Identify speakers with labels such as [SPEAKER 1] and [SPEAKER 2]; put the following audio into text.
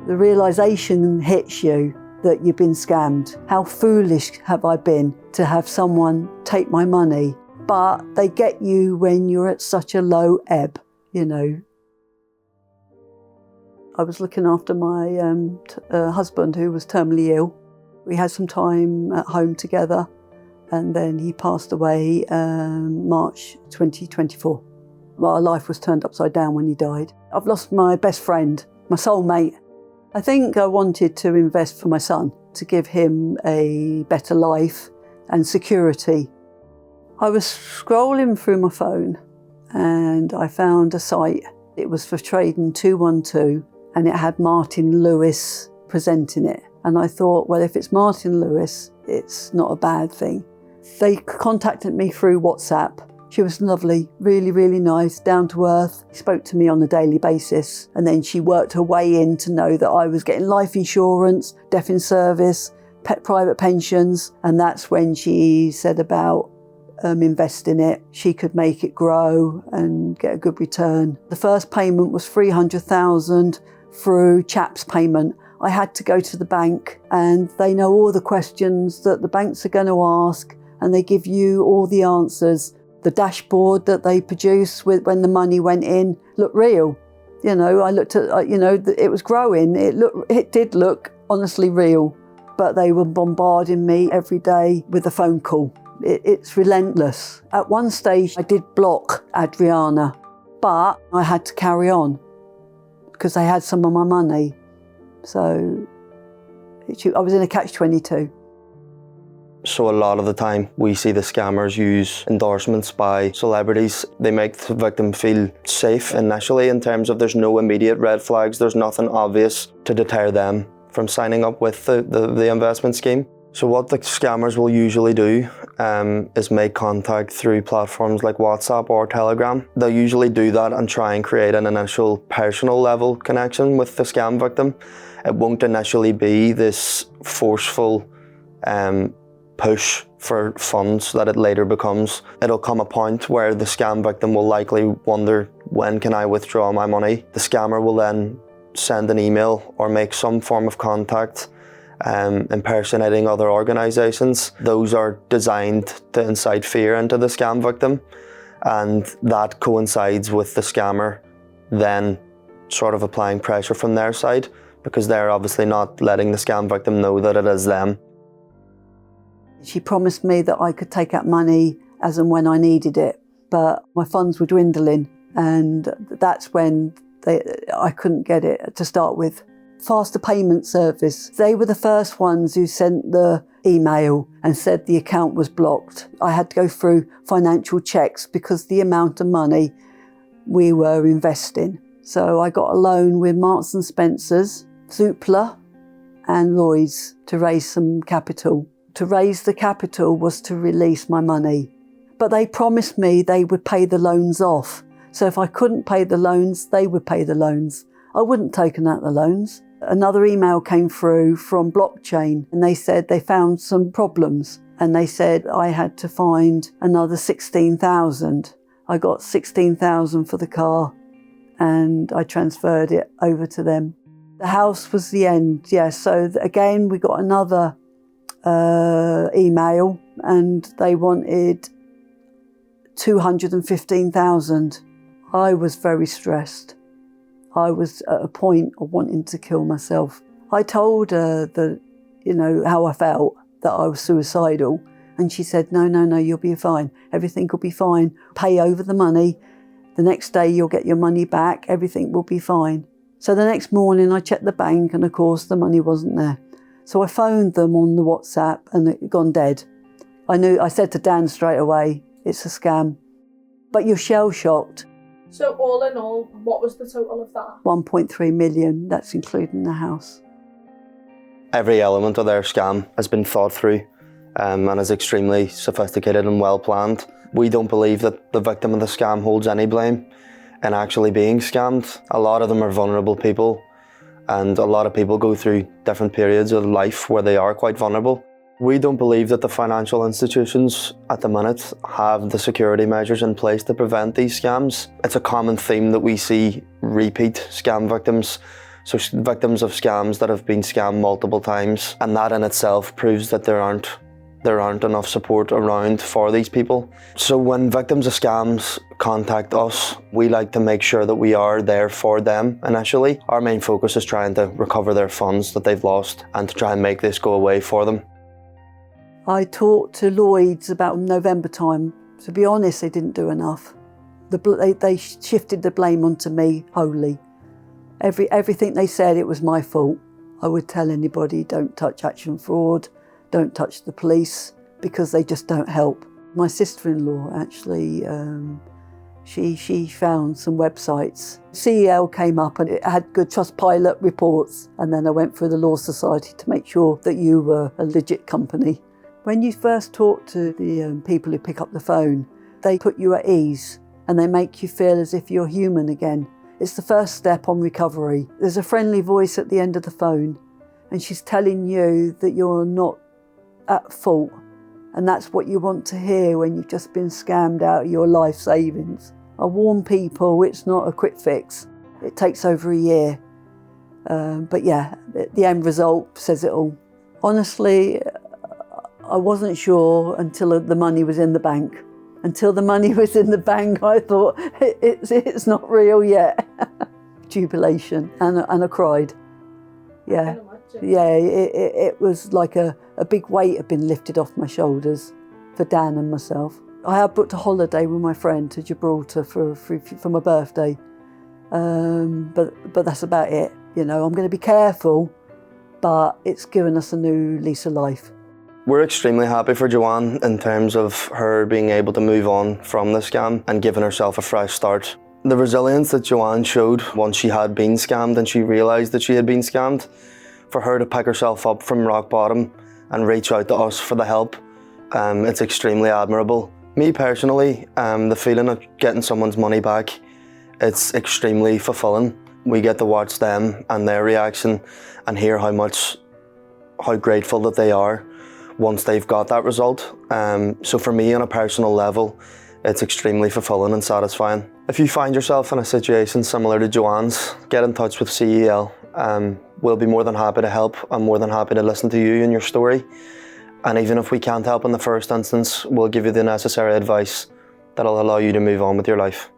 [SPEAKER 1] The realisation hits you that you've been scammed. How foolish have I been to have someone take my money? But they get you when you're at such a low ebb, you know. I was looking after my husband who was terminally ill. We had some time at home together and then he passed away March 2024. My life was turned upside down when he died. I've lost my best friend, my soulmate. I think I wanted to invest for my son, to give him a better life and security. I was scrolling through my phone and I found a site. It was for Trading 212 and it had Martin Lewis presenting it. And I thought, well, if it's Martin Lewis, it's not a bad thing. They contacted me through WhatsApp. She was lovely, really, really nice, down to earth. She spoke to me on a daily basis. And then she worked her way in to know that I was getting life insurance, death in service, private pensions. And that's when she said about invest in it. She could make it grow and get a good return. The first payment was 300,000 through CHAPS payment. I had to go to the bank and they know all the questions that the banks are going to ask and they give you all the answers. The dashboard that they produce with when the money went in looked real. You know, I looked at, you know, it was growing. It did look honestly real, but they were bombarding me every day with a phone call. It's relentless. At one stage, I did block Adriana, but I had to carry on because they had some of my money. So I was in a catch-22.
[SPEAKER 2] So a lot of the time we see the scammers use endorsements by celebrities. They make the victim feel safe initially in terms of there's no immediate red flags, there's nothing obvious to deter them from signing up with the investment scheme. So what the scammers will usually do is make contact through platforms like WhatsApp or Telegram. They'll usually do that and try and create an initial personal level connection with the scam victim. It won't initially be this forceful push for funds that it later becomes. It'll come a point where the scam victim will likely wonder, when can I withdraw my money? The scammer will then send an email or make some form of contact impersonating other organisations. Those are designed to incite fear into the scam victim, and that coincides with the scammer then sort of applying pressure from their side because they're obviously not letting the scam victim know that it is them.
[SPEAKER 1] She promised me that I could take out money as and when I needed it, but my funds were dwindling and that's when I couldn't get it to start with. Faster payment service. They were the first ones who sent the email and said the account was blocked. I had to go through financial checks because the amount of money we were investing. So I got a loan with Marks & Spencer's, Zoopla and Lloyd's to raise some capital. To raise the capital was to release my money. But they promised me they would pay the loans off. So if I couldn't pay the loans, they would pay the loans. I wouldn't have taken out the loans. Another email came through from Blockchain and they said they found some problems and they said I had to find another 16,000. I got 16,000 for the car and I transferred it over to them. The house was the end, yes. So again, we got another email and they wanted 215,000. I was very stressed. I was at a point of wanting to kill myself. I told her that, you know, how I felt, that I was suicidal. And she said, no, you'll be fine. Everything will be fine. Pay over the money. The next day you'll get your money back. Everything will be fine. So the next morning I checked the bank and of course the money wasn't there. So I phoned them on the WhatsApp and it had gone dead. I said to Dan straight away, it's a scam. But you're shell-shocked.
[SPEAKER 3] So all in all, what was the total of that?
[SPEAKER 1] 1.3 million, that's including the house.
[SPEAKER 2] Every element of their scam has been thought through and is extremely sophisticated and well planned. We don't believe that the victim of the scam holds any blame in actually being scammed. A lot of them are vulnerable people and a lot of people go through different periods of life where they are quite vulnerable. We don't believe that the financial institutions at the minute have the security measures in place to prevent these scams. It's a common theme that we see repeat scam victims So victims of scams that have been scammed multiple times, and that in itself proves that there aren't enough support around for these people. So when victims of scams contact us, we like to make sure that we are there for them initially. Our main focus is trying to recover their funds that they've lost and to try and make this go away for them.
[SPEAKER 1] I talked to Lloyds about November time. To be honest, they didn't do enough. They shifted the blame onto me wholly. Everything they said, it was my fault. I would tell anybody, don't touch Action Fraud, don't touch the police, because they just don't help. My sister-in-law actually, she found some websites. CEL came up and it had good Trustpilot reports, and then I went through the Law Society to make sure that you were a legit company. When you first talk to the people who pick up the phone, they put you at ease and they make you feel as if you're human again. It's the first step on recovery. There's a friendly voice at the end of the phone and she's telling you that you're not at fault, and that's what you want to hear when you've just been scammed out of your life savings. I warn people, it's not a quick fix. It takes over a year. But yeah, the end result says it all. Honestly, I wasn't sure until the money was in the bank. Until the money was in the bank, I thought, it's not real yet. Jubilation, and I cried. Yeah, yeah. It was like a big weight had been lifted off my shoulders for Dan and myself. I had booked a holiday with my friend to Gibraltar for my birthday, but that's about it. You know, I'm going to be careful, but it's given us a new lease of life.
[SPEAKER 2] We're extremely happy for Joanne in terms of her being able to move on from the scam and giving herself a fresh start. The resilience that Joanne showed once she had been scammed and she realised that she had been scammed, for her to pick herself up from rock bottom and reach out to us for the help, it's extremely admirable. Me personally, the feeling of getting someone's money back, it's extremely fulfilling. We get to watch them and their reaction and hear how grateful that they are once they've got that result. So for me, on a personal level, it's extremely fulfilling and satisfying. If you find yourself in a situation similar to Joanne's, get in touch with CEL. We'll be more than happy to help. I'm more than happy to listen to you and your story. And even if we can't help in the first instance, we'll give you the necessary advice that'll allow you to move on with your life.